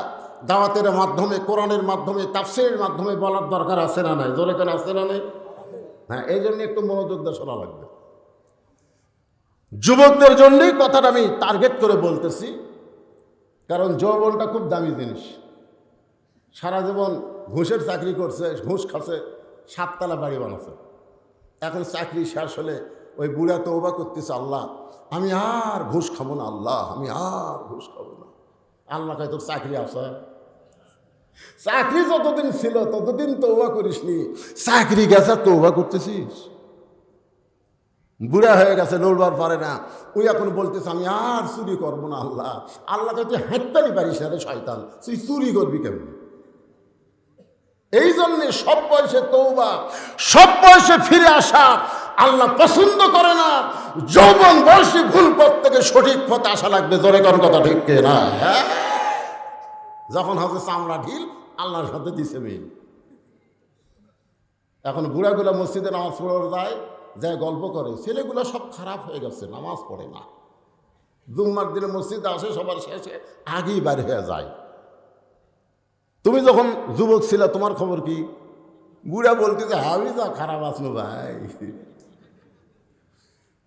দাওয়াতের মাধ্যমে, কোরআনের মাধ্যমে, তাফসীরের মাধ্যমে বলার দরকার আছে না নাই? জোরে কেন আছে না নাই? হ্যাঁ, এই জন্য একটু মনোযোগ দিয়ে শোনা লাগবে। যুবকদের জন্যই কথাটা আমি টার্গেট করে বলতেছি, কারণ যৌবনটা খুব দামি জিনিস। সারা জীবন ঘুষের চাকরি করছে, ঘুষ খাচ্ছে, 7 তলা বাড়ি বানাচ্ছে। এখন চাকরি শেষ হলে ওই বুড়া তওবা করতেছে, আল্লাহ আমি আর ঘুষ খাবো না, আল্লাহ আমি আর ঘুষ খাবো না। আল্লাহ কয় তোর চাকরি আছে? চাকরি যতদিন ছিল ততদিন তওবা করিসনি, চাকরি গেছে তওবা করতেছিস? বুড়া হয়ে গেছে, নড়বার পারে না। ওই এখন বলতেছে আমি আর চুরি করবো না। আল্লাহ, আল্লাহকে তুই হাঁটতেই পারিস না রে শয়তান, তুই চুরি করবি কেমন? এই জন্যে সব বয়সে তওবা, সব বয়সে ফিরে আসা আল্লাহ পছন্দ করে না। যৌবন বয়সী ভুল পথ থেকে সঠিক পথে আসা লাগবে। জোরে কোন কথা ঠিক না? হ্যাঁ, যখন হবে চামড়া ঢিল, আল্লাহর সাথে দিছে মিল। এখন বুড়াগুলা মসজিদে নামাজ পড়ে যায় গল্প করে, ছেলেগুলো সব খারাপ হয়ে গেছে, নামাজ পড়ে না। জুম্মার দিনে মসজিদে আসে, সবার শেষে আগেই বাইরে হয়ে যায়। তুমি যখন যুবক ছিলা তোমার খবর কি? বুড়া বলতে যে আমি যা খারাপ আসলো ভাই।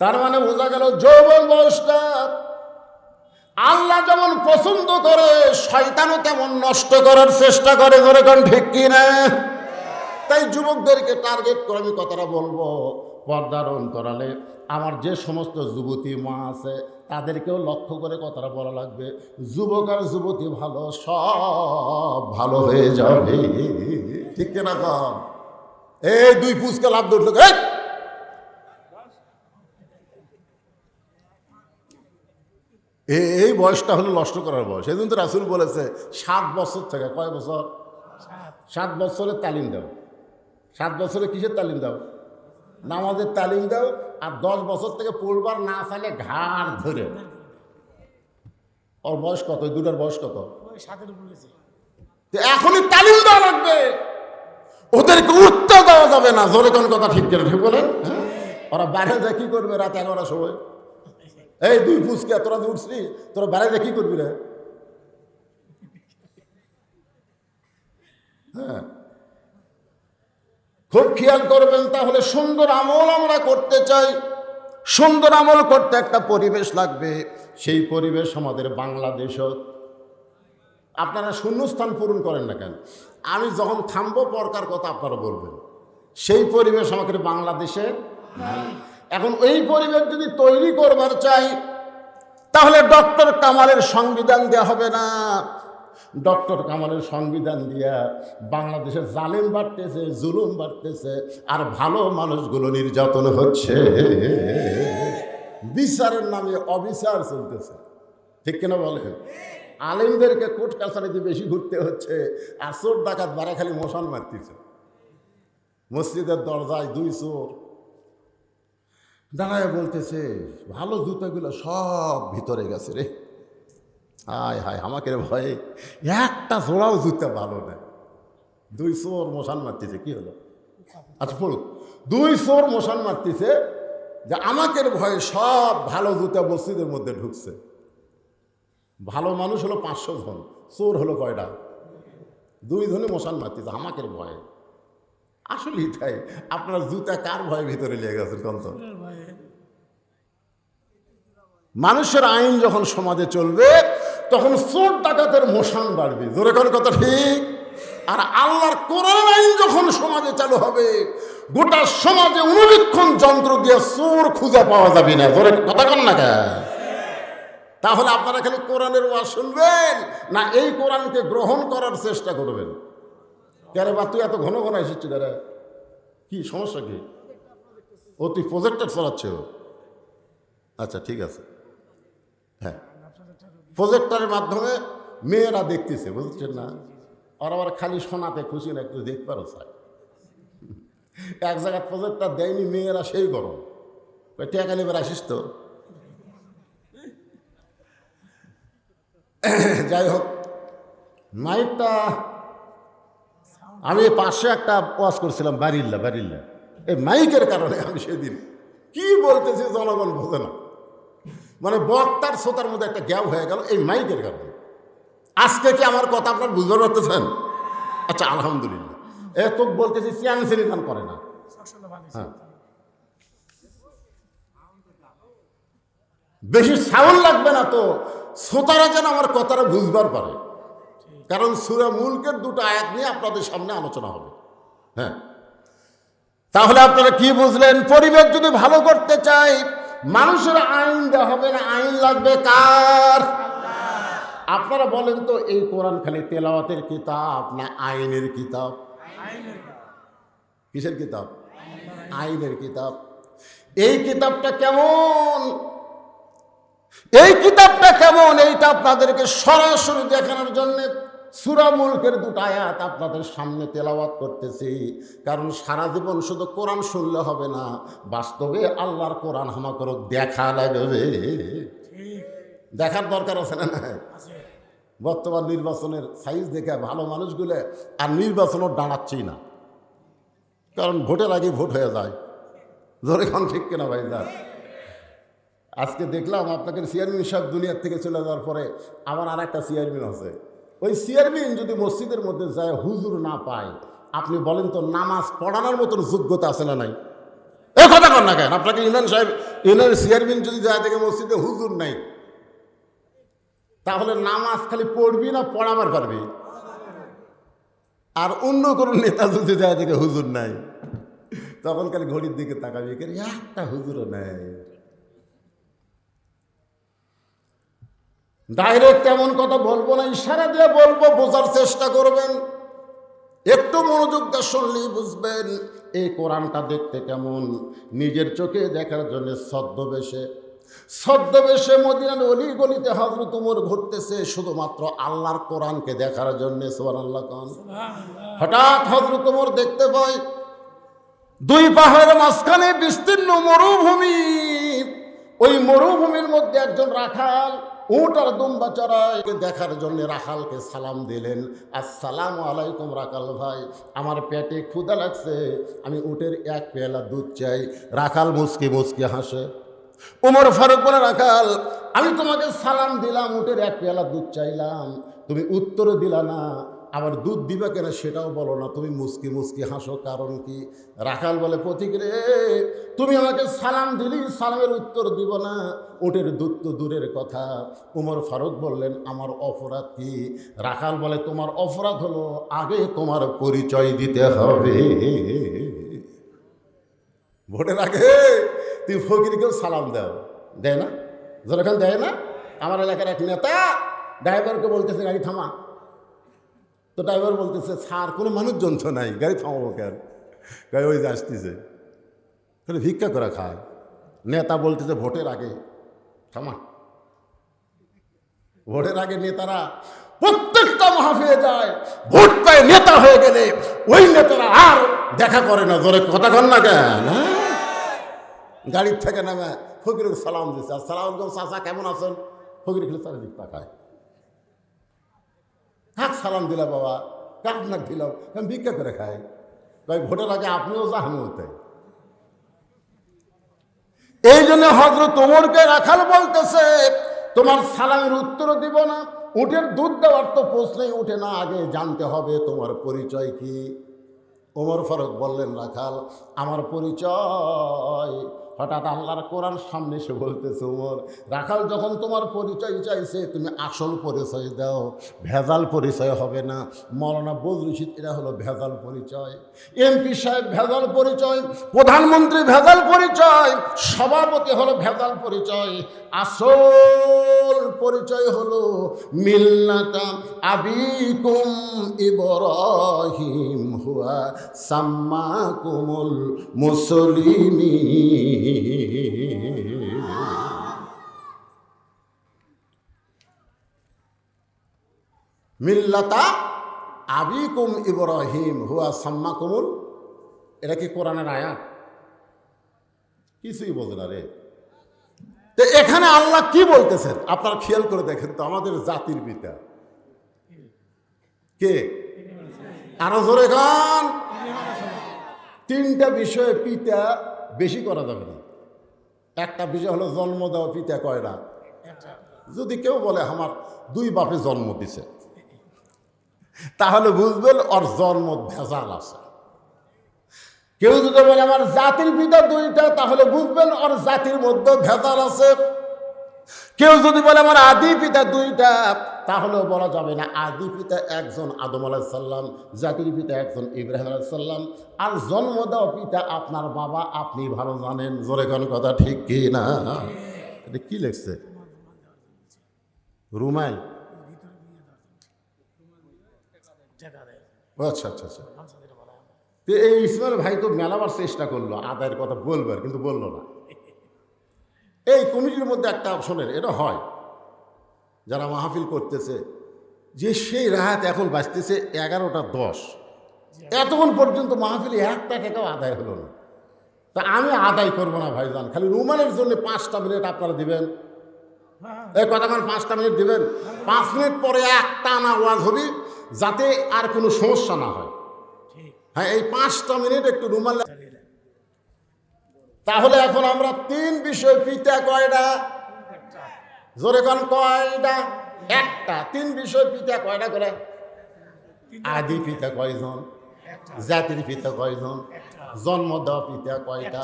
তার মানে বোঝা গেল যৌবন বয়সটা আল্লাহ যেমন পছন্দ করে, শয়তানও তেমন নষ্ট করার চেষ্টা করে। ধরে কোন ঠিক কিনা? তাই যুবকদেরকে টার্গেট করে আমি কথাটা বলবো, পর্দার অন্তরালে আমার যে সমস্ত যুবতী মা আছে তাদেরকেও লক্ষ্য করে কথাটা বলা লাগবে। যুবক আর যুবতী ভালো, সব ভালো হয়ে যাবে। ঠিক কিনা কন? এই দুই পুচকে লাভ ধরল, এই বয়সটা হলো নষ্ট করার বয়স। এই জন্য তো রাসূল বলেছে 7 বছর থেকে, কয় বছর? 7 বছরের তালিম দাও। 7 বছরে কিসের তালিম দাও? নামাজের তালিম দাও। আর 10 বছর থেকে পড়বার না চাইলে ঘাড় ধরে। ওর বয়স কত? ওই দুটার বয়স কত? এখনই তালিম দেওয়া লাগবে, ওদেরকে উত্তর দেওয়া যাবে না। জোরে কোন কথা ঠিক করে ঠিক বলেন? ওরা বাইরে যা কি করবে রাত 11টার সময়? এই দুই ফুসকে তোরা যে উঠছিস, তোরা বাইরে যা কি করবি রে? হ্যাঁ, খুব খেয়াল করবেন। তাহলে সুন্দর আমল আমরা করতে চাই, সুন্দর আমল করতে একটা পরিবেশ লাগবে। সেই পরিবেশ আমাদের বাংলাদেশও। আপনারা শূন্যস্থান পূরণ করেন না কেন? আমি যখন থামবো পরকার কথা আপনারা বলবেন। সেই পরিবেশ আমাদের বাংলাদেশে নাই। এখন এই পরিবেশ যদি তৈরি করবার চাই, তাহলে ডক্টর কামালের সংবিধান দেওয়া হবে না। ডক্টর কামালের সংবিধান দিয়া বাংলাদেশে জালেম বাড়তেছে, জুলুম বাড়তেছে, আর ভালো মানুষগুলো নির্যাতন হচ্ছে। বিচারের নামে অবিচার চলতেছে। ঠিক কিনা বলেন? আলেমদেরকে কোর্ট কাছারিতে বেশি ঘুরতে হচ্ছে, আর চোর ডাকাত বারে খালি মশান মারতেছে। মসজিদের দরজায় 2 চোর দাঁড়ায় বলতেছে ভালো জুতাগুলো সব ভিতরে গেছে রে। হায় হায়, আমাকে ভয়ে একটা জোড়াও জুতা ভালো না। 2 চোর মশান মারতেছে। কি হলো? আচ্ছা পড়ুক। 2 চোর মশান মারতেছে যে আমাকে ভয়ে সব ভালো জুতা মসজিদের মধ্যে ঢুকছে। ভালো মানুষ হলো 500 জন, চোর হলো কয়টা? 2 জনে মশান মারতেছে আমাকে ভয়ে। আসলেই তাই। আপনার জুতা কার ভয়ে ভিতরে লেগে গেছে? কত মানুষের আইন যখন সমাজে চলবে তখন চোর ডাকাতের মশান বাড়বে। জোরে কোন কথা ঠিক? আর আল্লাহর কোরআন আইন যখন সমাজে চালু হবে, গোটা সমাজে অনুবীক্ষণ যন্ত্র দিয়ে চোর খুঁজে পাওয়া যাবে না। জোরে কথা কন না কেন? তাহলে আপনারা খালি কোরআনের ওয়াজ শুনবেন না এই কোরআনকে গ্রহণ করার চেষ্টা করবেন? কেন বা তুই এত ঘন ঘন এসেছিস? কি সমস্যা কি? ও তুই প্রজেক্টর চালাচ্ছ? আচ্ছা ঠিক আছে। হ্যাঁ, প্রজেক্টরের মাধ্যমে মেয়েরা দেখতেছে, বুঝছেন না? আর আবার খালি শোনাতে খুশি না, একটু দেখবারও চাই। এক জায়গায় প্রজেক্টর দেয়নি, মেয়েরা সেই গরম। টেকা নেবার আসিস তো। যাই হোক, মাইকটা আমি পাশে একটা ওয়াজ করছিলাম, বারিল্লা। এই মাইকের কারণে আমি সেদিন কি বলতেছি জনগণ বোঝে না। মানে বক্তার শ্রোতার মধ্যে একটা গ্যাপ হয়ে গেল এই মাইকের কারণে। আজকে কি আমার কথা আপনার বুঝতে পারতেছেন? আচ্ছা আলহামদুলিল্লাহ। তো বলতেছি চ্যান্সেলি গান করে না। হ্যাঁ, বেশি সাউন্ড লাগবে না তো, শ্রোতারা যেন আমার কথাটা বুঝবার পারে। কারণ সূরা মুলকের 2টা আয়াত নিয়ে আপনাদের সামনে আলোচনা হবে। হ্যাঁ, তাহলে আপনারা কি বুঝলেন? পরিবেশ যদি ভালো করতে চাই, মানুষের আইন দেওয়া হবে না, আইন লাগবে কার? আপনারা বলেন তো, এই কোরআন খালি তেলাওয়াতের কিতাব না আইনের কিতাব? কিসের কিতাব? আইনের কিতাব। এই কিতাবটা কেমন, এই কিতাবটা কেমন, এইটা আপনাদেরকে সরাসরি দেখানোর জন্য সূরা মুলকের দুটো আয়াত আপনাদের সামনে তেলাওয়াত করতেছি। কারণ সারা জীবন শুধু কোরআন শুনলে হবে না, বাস্তবে আল্লাহর কোরআন আমাকে দেখা লাগবে, দেখার দরকার আছে না? বর্তমান নির্বাচনের সাইজ দেখে ভালো মানুষগুলো আর নির্বাচনও দাঁড়াচ্ছেই না, কারণ ভোটের আগে ভোট হয়ে যায়। ধরে খান ঠিক কিনা ভাই? আজকে দেখলাম আপনাদের চেয়ারম্যান সাহেব দুনিয়ার থেকে চলে যাওয়ার পরে আবার আর একটা চেয়ারম্যান আছে। ওই চেয়ারম্যান যদি মসজিদের মধ্যে যায় হুজুর না পায়, আপনি বলেন তো নামাজ পড়ানোর মতন যোগ্যতা আছে না নাই? এই কথা কর না কেন? আপনাকে ইউনিয়ন সাহেব, ইউনিয়ন চেয়ারম্যান যদি যায় দেখে মসজিদে হুজুর নাই, তাহলে নামাজ খালি পড়বি না পড়াবার পারবি? আর অন্য কোনো নেতা যদি যায় দেখে হুজুর নাই, তখন খালি ঘড়ির দিকে তাকাবি, একটা হুজুরও নেই। ডাইরেক্ট এমন কথা বলবো না, ইশারা দিয়ে বলবো, বোঝার চেষ্টা করবেন। একটু মনোযোগ দিয়ে শুনলেই বুঝবেন এই কোরআনটা দেখতে কেমন। নিজের চোখে দেখার জন্য ছদ্মবেশে মদিনার অলি গলিতে হযরত ওমর ঘুরতেছে শুধুমাত্র আল্লাহর কোরআনকে দেখার জন্য। সুবহানাল্লাহ কোন। হঠাৎ হযরত ওমর দেখতে পায় দুই পাহাড়ের মাঝখানে বিস্তীর্ণ মরুভূমি। ওই মরুভূমির মধ্যে একজন রাখাল উট আর দুম্বা চড়ায়। দেখার জন্য রাখালকে সালাম দিলেন, আসসালামু আলাইকুম রাখাল ভাই, আমার পেটে ক্ষুধা লাগছে, আমি উটের এক পেয়ালা দুধ চাই। রাখাল মুচকি মুচকি হাসে। ওমর ফারুক বলে, রাখাল আমি তোমাকে সালাম দিলাম, উটের এক পেয়ালা দুধ চাইলাম, তুমি উত্তরও দিলা না, আবার দুধ দিবা কেন সেটাও বলো না, তুমি মুচকি মুচকি হাসো, কারণ কি? রাখাল বলে, পথিক রে, তুমি আমাকে সালাম দিলি, সালামের উত্তর দিব না, উটের দুধ তো দূরের কথা। ওমর ফারুক বললেন, আমার অপরাধ কি? রাখাল বলে, তোমার অপরাধ হলো আগে তোমার পরিচয় দিতে হবে। ভোটের আগে তুই ফকিরকেও সালাম দাও, দেয় না? যখন দেয় না, আমার এলাকার এক নেতা ড্রাইভারকে বলতেছে গাড়ি থামা, তো ড্রাইভার বলতেছে স্যার কোনো মানুষজন তো নাই, গাড়ি থামাবো কেন? গাড়ি ওই যে আসতেছে, তাহলে ভিক্ষা করে খায়। নেতা বলতেছে ভোটের আগে থামা। ভোটের আগে নেতারা প্রত্যেকটা মাহফিলে যায়, ভোট পায় নেতা হয়ে গেলে ওই নেতারা আর দেখা করে না। জোরে কথা কন না কেন? গাড়ির থেকে নামে ফকিরকে সালাম দিচ্ছে, আসসালামু আলাইকুম চাচা, কেমন আছেন? ফকির খেলে চারিদিক তাকায়, কাক সালাম দিলা বাবা, কাক না দিলাম, আমি ভিক্ষা করে খাই। ভাই ভোটের আগে আপনিও জাহান্নামে। এই জন্য হযরত ওমরকে রাখাল বলতেছে, তোমার সালামের উত্তর দিব না, উটের দুধ দেওয়ার তো প্রশ্নই উঠে না, আগে জানতে হবে তোমার পরিচয় কি। ওমর ফারুক বললেন, রাখাল আমার পরিচয়। হঠাৎ আল্লাহর কোরআন সামনে এসে বলতেছে, ওমর রাখাল যখন তোমার পরিচয় চাইছে তুমি আসল পরিচয় দাও, ভেজাল পরিচয় হবে না। মৌলানা বজলুল রশিদ এরা হলো ভেজাল পরিচয়, এমপি সাহেব ভেজাল পরিচয়, প্রধানমন্ত্রী ভেজাল পরিচয়, সভাপতি হলো ভেজাল পরিচয়। আসল পরিচয় হলো মিল্লাতা আবিকুম ইব্রাহিম হুয়া সাম্মাকুমুল মুসলিমিন। মিল্লাতা আবিকুম ইব্রাহিম হুয়া সাম্মাকুমুল, এটা কি কোরআনের আয়াত? কিছুই বোঝে না রে। তো এখানে আল্লাহ কি বলতেছেন আপনারা খেয়াল করে দেখেন তো, আমাদের জাতির পিতা কে? আরো জোরে গান। তিনটা বিষয়ে পিতা বেশি করা যাবে না। একটা বিষয় হলো জন্ম দেওয়া, পিতা কয়টা? যদি কেউ বলে আমার দুই বাপে জন্ম দিছে, তাহলে বুঝবেন ওর জন্ম ভেজাল আছে। কেউ যদি বলে আমার জাতির পিতা দুইটা, তাহলে বুঝবেন ওর জাতির মধ্যে ভেজাল আছে। কেউ যদি বলে আমার আদি পিতা দুইটা, তাহলেও বলা যাবে না। আদি পিতা একজন আদম আলাইহিস সালাম, জাতির পিতা একজন ইব্রাহিম আলাইহিস সালাম, আর জন্ম দেওয়া পিতা আপনার বাবা, আপনি ভালো জানেন। জোরে কোন কথা ঠিক কি না? এটা কি লিখছে? রুমাল? আচ্ছা আচ্ছা আচ্ছা। এই ইসমাইল ভাই তো মেলাবার চেষ্টা করলো আদায়ের কথা বলবার, কিন্তু বললো না। এই কমিটির মধ্যে একটা শোনেন, এটা হয় যারা মাহফিল করতেছে যে সেই রাত এখন বাজতেছে 11:10, এতক্ষণ পর্যন্ত মাহফিলে একটা টাকাও আদায় হলো না। তা আমি আদায় করবো না ভাইজান, খালি রুমালের জন্য 5টা মিনিট আপনারা দিবেন। এই কতক্ষণ 5টা মিনিট দিবেন? 5 মিনিট পরে একটা আনা ওয়াজ হবে, যাতে আর কোনো সমস্যা না হয়। হ্যাঁ, এই 5টা মিনিট একটু রুমাল। তাহলে এখন আমরা 3 বিষয়, পিতা কয়টা? জোরে কোন কয়টা? একটা। 3 বিষয় পিতা কয়টা করে? আদি পিতা কয়জন? জাতির পিতা কয়জন? জন্ম দেওয়া পিতা কয়টা?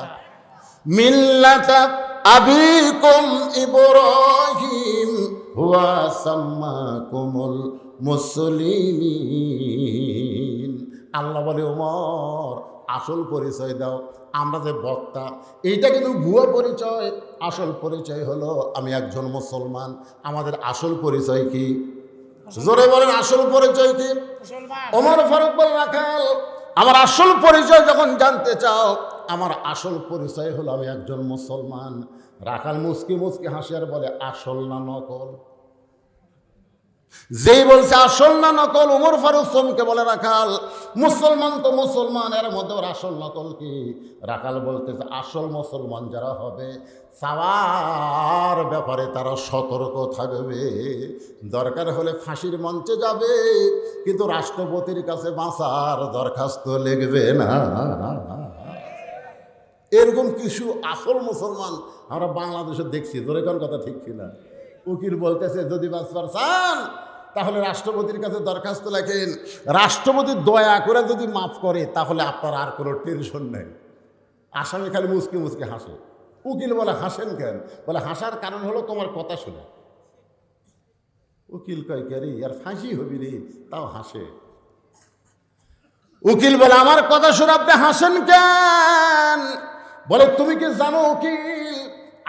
মিল্লাতা আবিকুম ইব্রাহিম হুয়া সাম্মাকুমুল মুসলিমিন। আল্লাহ বলে, ওমর আসল পরিচয় দাও। আমরা যে বক্তা, এইটা কিন্তু ভুয়া পরিচয়। আসল পরিচয় হলো আমি একজন মুসলমান। আমাদের আসল পরিচয় কি? জোরে বলেন, আসল পরিচয় কি? ওমর ফারুক বলে, রাখাল আমার আসল পরিচয় যখন জানতে চাও, আমার আসল পরিচয় হলো আমি একজন মুসলমান। রাখাল মুসকি মুসকি হাসি আর বলে, আসল না নকল? যেই বলছে আসল না নকল, ওমর ফারুক চমকে বলে, রাখাল মুসলমান তো মুসলমান, এর মধ্যে ওর আসল নকল কি? রাখাল বলতেছে, আসল মুসলমান যারা হবে চাওয়ার ব্যাপারে তারা সতর্ক থাকবে। দরকার হলে ফাঁসির মঞ্চে যাবে, কিন্তু রাষ্ট্রপতির কাছে বাঁচার দরখাস্ত লিখবে না। এরকম কিছু আসল মুসলমান আমরা বাংলাদেশে দেখছি। ধরে কোন কথা ঠিক কিনা? উকিল বলতেছে, যদি বাঁচবার চান তাহলে রাষ্ট্রপতির কাছে দরখাস্ত লেখেন, রাষ্ট্রপতি দয়া করে যদি মাফ করে তাহলে আপনার আর কোনো টেনশন নেই। আসামি খালি মুসকি মুসকি হাসে। উকিল বলে, হাসেন কেন? বলে, হাসার কারণ হলো তোমার কথা শুনে। উকিল কয়, কে রে, আর ফাঁসি হবি রে, তাও হাসে। উকিল বলে, আমার কথা শুনে আপনি হাসেন কেন? বলে, তুমি কি জানো উকিল,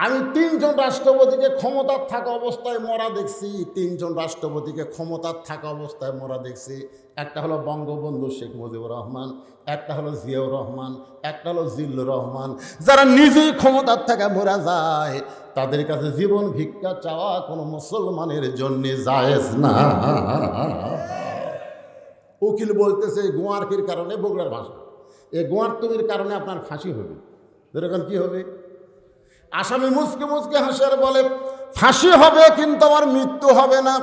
আমি 3 জন রাষ্ট্রপতিকে ক্ষমতার থাকা অবস্থায় মরা দেখছি। 3 জন রাষ্ট্রপতিকে ক্ষমতার থাকা অবস্থায় মরা দেখছি। একটা হলো বঙ্গবন্ধু শেখ মুজিবুর রহমান, একটা হলো জিয়াউর রহমান, একটা হলো জিল্লুর রহমান। যারা নিজেই ক্ষমতার থাকা মরা যায়, তাদের কাছে জীবন ভিক্ষা চাওয়া কোনো মুসলমানের জন্য জায়েজ না। উকিল বলতেছে, গোয়ারকির কারণে, বগুড়ার ভাষা, এই গোয়ারতুমির কারণে আপনার ফাঁসি হবে। এরকম কি হবে? আসামি মুসকে মুসকে হাসার বলে, ফাঁসি হবে কিন্তু আমার মৃত্যু হবে না।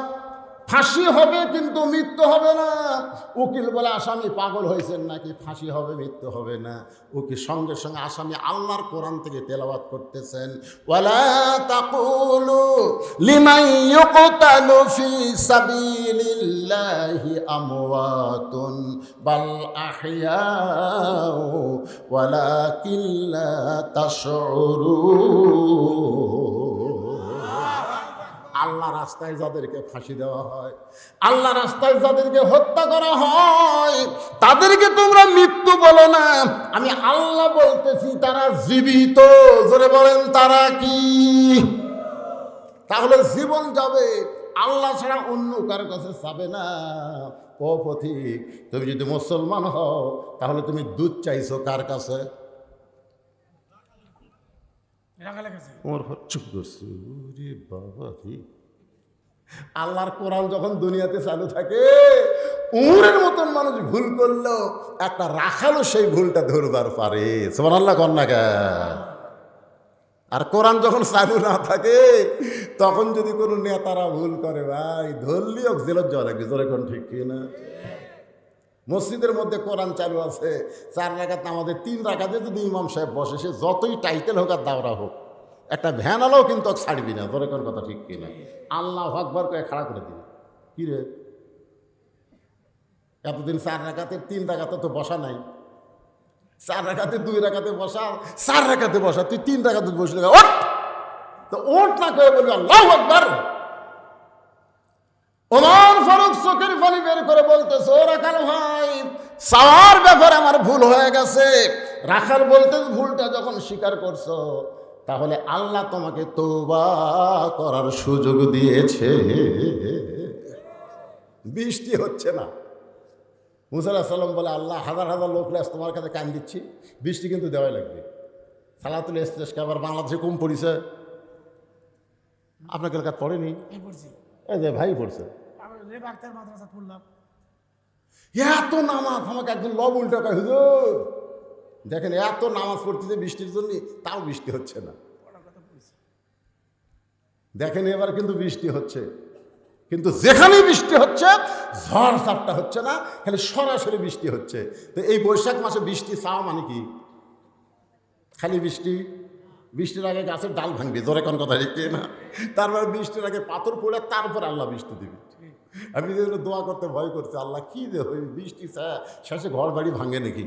ফাঁসি হবে কিন্তু মৃত্যু হবে না। উকিল বলে, আসামি পাগল হয়েছেন নাকি? ফাঁসি হবে, মৃত্যু হবে না। উকিল সঙ্গে সঙ্গে আসামি আল্লাহর কোরআন থেকে তেলাওয়াত করতেছেন, ওয়ালা তাকুলু লিমান ইউকতালু ফি সাবিলিল্লাহি আমওয়াতুন বাল আহইয়াউ ওয়ালাকিন লা তাশউরুন। আল্লাহ রাস্তায় যাদেরকে ফাঁসি দেওয়া হয়, আল্লাহ রাস্তায় যাদেরকে হত্যা করা হয়, তাদেরকে তোমরা মৃত্যু বলো না, আমি আল্লাহ বলতেছি তারা জীবিত। জোরে বলেন, তারা কি? তাহলে জীবন যাবে, আল্লাহ ছাড়া অন্য কারো কাছে যাবে না। ও পথিক, তুমি যদি মুসলমান হও তাহলে তুমি দুধ চাইছো কার কাছে? আল্লাহর কোরআন যখন দুনিয়াতে চালু থাকে, উমরের মতন মানুষ ভুল করলো, একটা রাখালও সেই ভুলটা ধরবার পারে। সুবহানাল্লাহ কন্যা। আর কোরআন যখন চালু না থাকে, তখন যদি কোনো নেতারা ভুল করে, ভাই ধরলিও জেলত যাওয়া লাগবে। জোরে কোন ঠিক কিনা? মসজিদের মধ্যে কোরআন চালু আছে, 4 রাকাত, আমাদের 3 রাকাতে যদি ইমাম সাহেব বসে, সে যতই টাইটেল হোক আর দাওরা হোক, একটা ভ্যানালাও কিন্তু ছাড়বি না। ধরে কোন কথা ঠিক কিনা? আল্লাহু আকবার করে খাড়া করে দিবি। কি রে, এতদিন 4 রাকাতে 3 রাকাতে তো বসা নাই, 4 রাকাতে 2 রাকাতে বসা, 4 রাকাতে বসা, তুই 3 রাকাতে বসলে ওঠ, তো ওঠ না করে বলবি আল্লাহু আকবার। ওমর ফারুক চোখের পানি বের করে বলতেছে, ও রাখাল ভাই, চাওয়ার ব্যাপারে আমার ভুল হয়ে গেছে। রাখাল বলতে, ভুলটা যখন স্বীকার করছো, তাহলে আল্লাহ তোমাকে তওবা করার সুযোগ দিয়েছে। বৃষ্টি হচ্ছে না। মুসা আলাইহিস সালাম বলে, আল্লাহ, হাজার হাজার লোক তোমার কাছে কান দিচ্ছি, বৃষ্টি কিন্তু দেওয়াই লাগবে। সালাতুল ইস্তিসকা আবার বাংলাদেশে কম পড়িছে, আপনাকে এলাকা পড়েনি? এই পড়ছি, এই যে ভাই পড়ছে। আবার রেব আক্তার মাদ্রাসা পড়লাম। এত নামাজ আমাকে একজন লব উল্টা কয়, হুজুর দেখেন এত নামাজ পড়তেছে বৃষ্টির জন্য, তাও বৃষ্টি হচ্ছে না। পড়ার কথা পড়ছি। দেখেন এবার কিন্তু বৃষ্টি হচ্ছে, কিন্তু যেখানে বৃষ্টি হচ্ছে ঝড় ঝাপটা হচ্ছে না, খালি সরাসরি বৃষ্টি হচ্ছে। তো এই বৈশাখ মাসে বৃষ্টি চাওয়া মানে কি? খালি বৃষ্টি? বৃষ্টির আগে গাছের ডাল ভাঙবে, জোরে কোন কথা ঠিক না? তারপর বৃষ্টির আগে পাথর পড়ে তারপর আল্লাহ বৃষ্টি দিবে। আমি যেগুলো দোয়া করতে ভয় করছি, আল্লাহ কি যে বৃষ্টি শেষে ঘর বাড়ি ভাঙে নাকি?